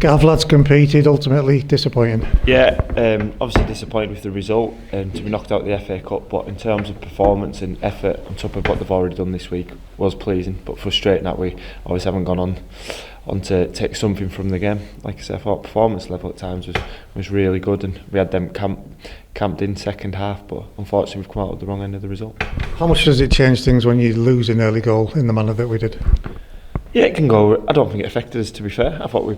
Gav, lads competed, ultimately disappointing. Yeah, obviously disappointed with the result and to be knocked out of the FA Cup, but in terms of performance and effort on top of what they've already done this week was pleasing, but frustrating that we always haven't gone on to take something from the game. Like I said, I thought performance level at times was really good, and we had them camped in second half, but unfortunately we've come out at the wrong end of the result. How much does it change things when you lose an early goal in the manner that we did? Yeah, it can go. I don't think it affected us, to be fair. I thought we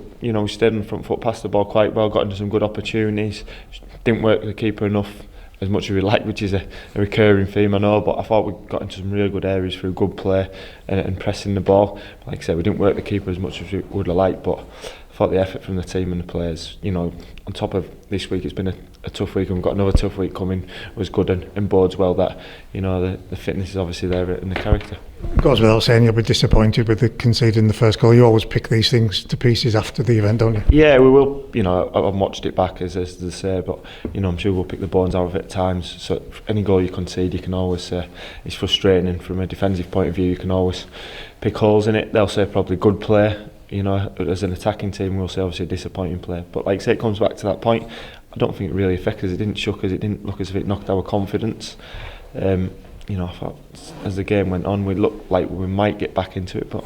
stayed on the front foot, passed the ball quite well, got into some good opportunities, didn't work the keeper enough as much as we like, which is a recurring theme, I know, but I thought we got into some really good areas through good play and pressing the ball. Like I said, we didn't work the keeper as much as we would have liked, but I thought the effort from the team and the players, on top of this week, it's been a tough week, and we've got another tough week coming, was good and bodes well that, the fitness is obviously there and the character. It goes without saying you'll be disappointed with the conceding the first goal. You always pick these things to pieces after the event, don't you? Yeah, we will. I've watched it back, as they say, but I'm sure we'll pick the bones out of it at times. So any goal you concede, you can always it's frustrating, and from a defensive point of view, you can always pick holes in it. They'll say probably good play. As an attacking team, we'll say obviously disappointing play. But like I say, it comes back to that point. I don't think it really affected us. It didn't shook us. It didn't look as if it knocked our confidence. I thought as the game went on, we looked like we might get back into it, but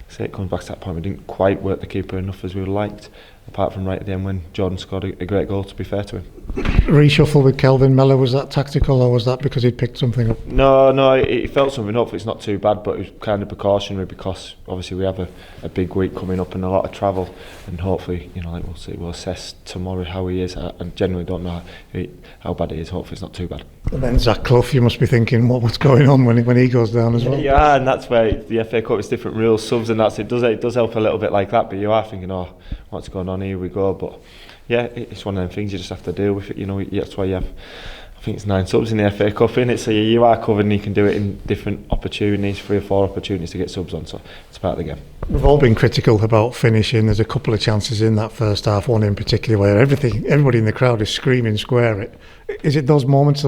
say it comes back to that point. We didn't quite work the keeper enough as we would have liked, apart from right at the end when Jordan scored a great goal, to be fair to him. Reshuffle with Kelvin Miller, was that tactical, or was that because he'd picked something up? No, he felt something up. It's not too bad, but it was kind of precautionary because obviously we have a big week coming up and a lot of travel, and hopefully, we'll assess tomorrow how he is. I genuinely don't know how bad he is. Hopefully it's not too bad. And then Zach Clough, you must be thinking what's going on when he goes down as well. Yeah, and that's where the FA Cup is different rules, subs, and it does help a little bit like that. But you are thinking, what's going on? Here we go. But yeah, it's one of them things you just have to deal with it. That's why you have, I think it's 9 subs in the FA Cup, innit? So you are covered, and you can do it in different opportunities, 3 or 4 opportunities to get subs on. So it's part of the game. We've all been critical about finishing. There's a couple of chances in that first half, one in particular where everybody in the crowd is screaming square it. Is it those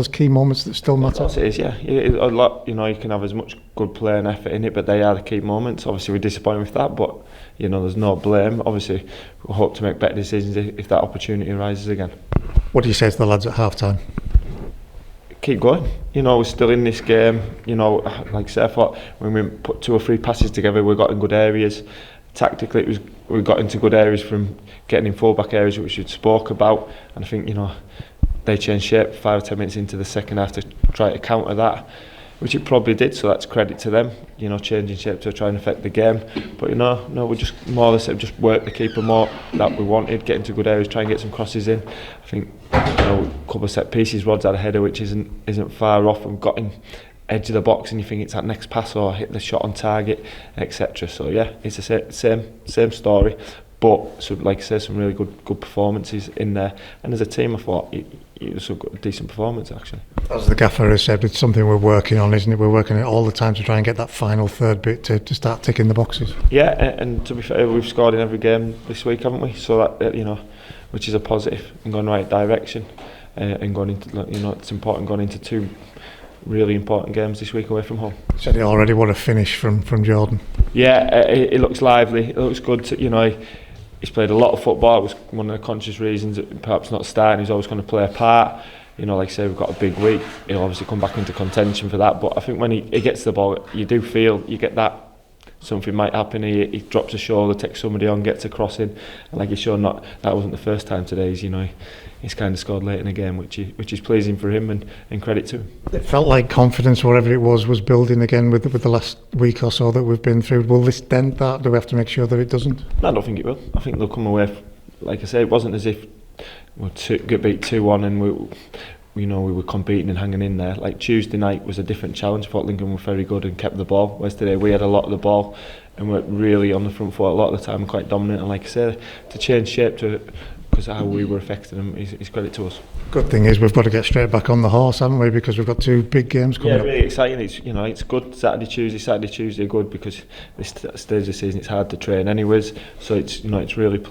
key moments that still matter? Of course it is, yeah. A lot, you can have as much good play and effort in it, but they are the key moments. Obviously we're disappointed with that, but there's no blame. Obviously we hope to make better decisions if that opportunity arises again. What do you say to the lads at half time? Keep going. We're still in this game. Like I said, I thought when we put 2 or 3 passes together, we got in good areas. Tactically, we got into good areas from getting in full-back areas, which we spoke about. And I think, they changed shape 5 or 10 minutes into the second half to try to counter that, which it probably did. So that's credit to them, changing shape to try and affect the game. But no, we just more or less just work the keeper more that we wanted, get into good areas, try and get some crosses in. I think a couple of set pieces. Rod's had a header which isn't far off and got in edge of the box, and you think it's that next pass or hit the shot on target, etc. So yeah, it's the same story. But so, like I said, some really good performances in there, and as a team, I thought it was a decent performance actually. As the gaffer has said, it's something we're working on, isn't it? We're working on it all the time to try and get that final third bit to start ticking the boxes. Yeah, and to be fair, we've scored in every game this week, haven't we? So that which is a positive and going the right direction, and going into it's important going into 2 really important games this week away from home. Said it already. What a finish from Jordan. Yeah, it looks lively. It looks good. He's played a lot of football. It was one of the conscious reasons that perhaps not starting. He's always going to play a part. Like I say, we've got a big week. He'll obviously come back into contention for that. But I think when he gets the ball, you do feel you get that something might happen. He drops a shoulder, takes somebody on, gets a cross in. And like he's shown, that wasn't the first time today. He's kind of scored late in the game, which is pleasing for him and credit to him. It felt like confidence, whatever it was building again with the last week or so that we've been through. Will this dent that? Do we have to make sure that it doesn't? No, I don't think it will. I think they'll come away. Like I say, it wasn't as if we get beat 2-1 and we were competing and hanging in there. Like Tuesday night was a different challenge. I thought Lincoln were very good and kept the ball. Whereas today we had a lot of the ball and were really on the front foot a lot of the time, quite dominant. And like I said, to change shape because of how we were affecting them is credit to us. Good thing is we've got to get straight back on the horse, haven't we? Because we've got 2 big games coming up. Yeah, really exciting. It's good. Saturday, Tuesday are good because this stage of the season it's hard to train anyways. So it's really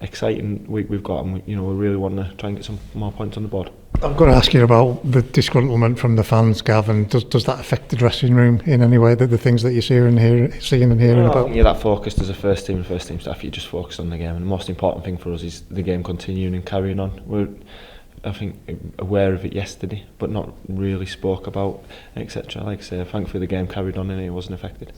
exciting week we've got, and we really want to try and get some more points on the board. I'm going to ask you about the disgruntlement from the fans, Gav, and does that affect the dressing room in any way? The things that you're seeing and hearing I about? think you're that focused as a first team staff. You just focus on the game, and the most important thing for us is the game continuing and carrying on. We're, I think, aware of it yesterday, but not really spoke about, etc. Like I say, thankfully the game carried on and it wasn't affected.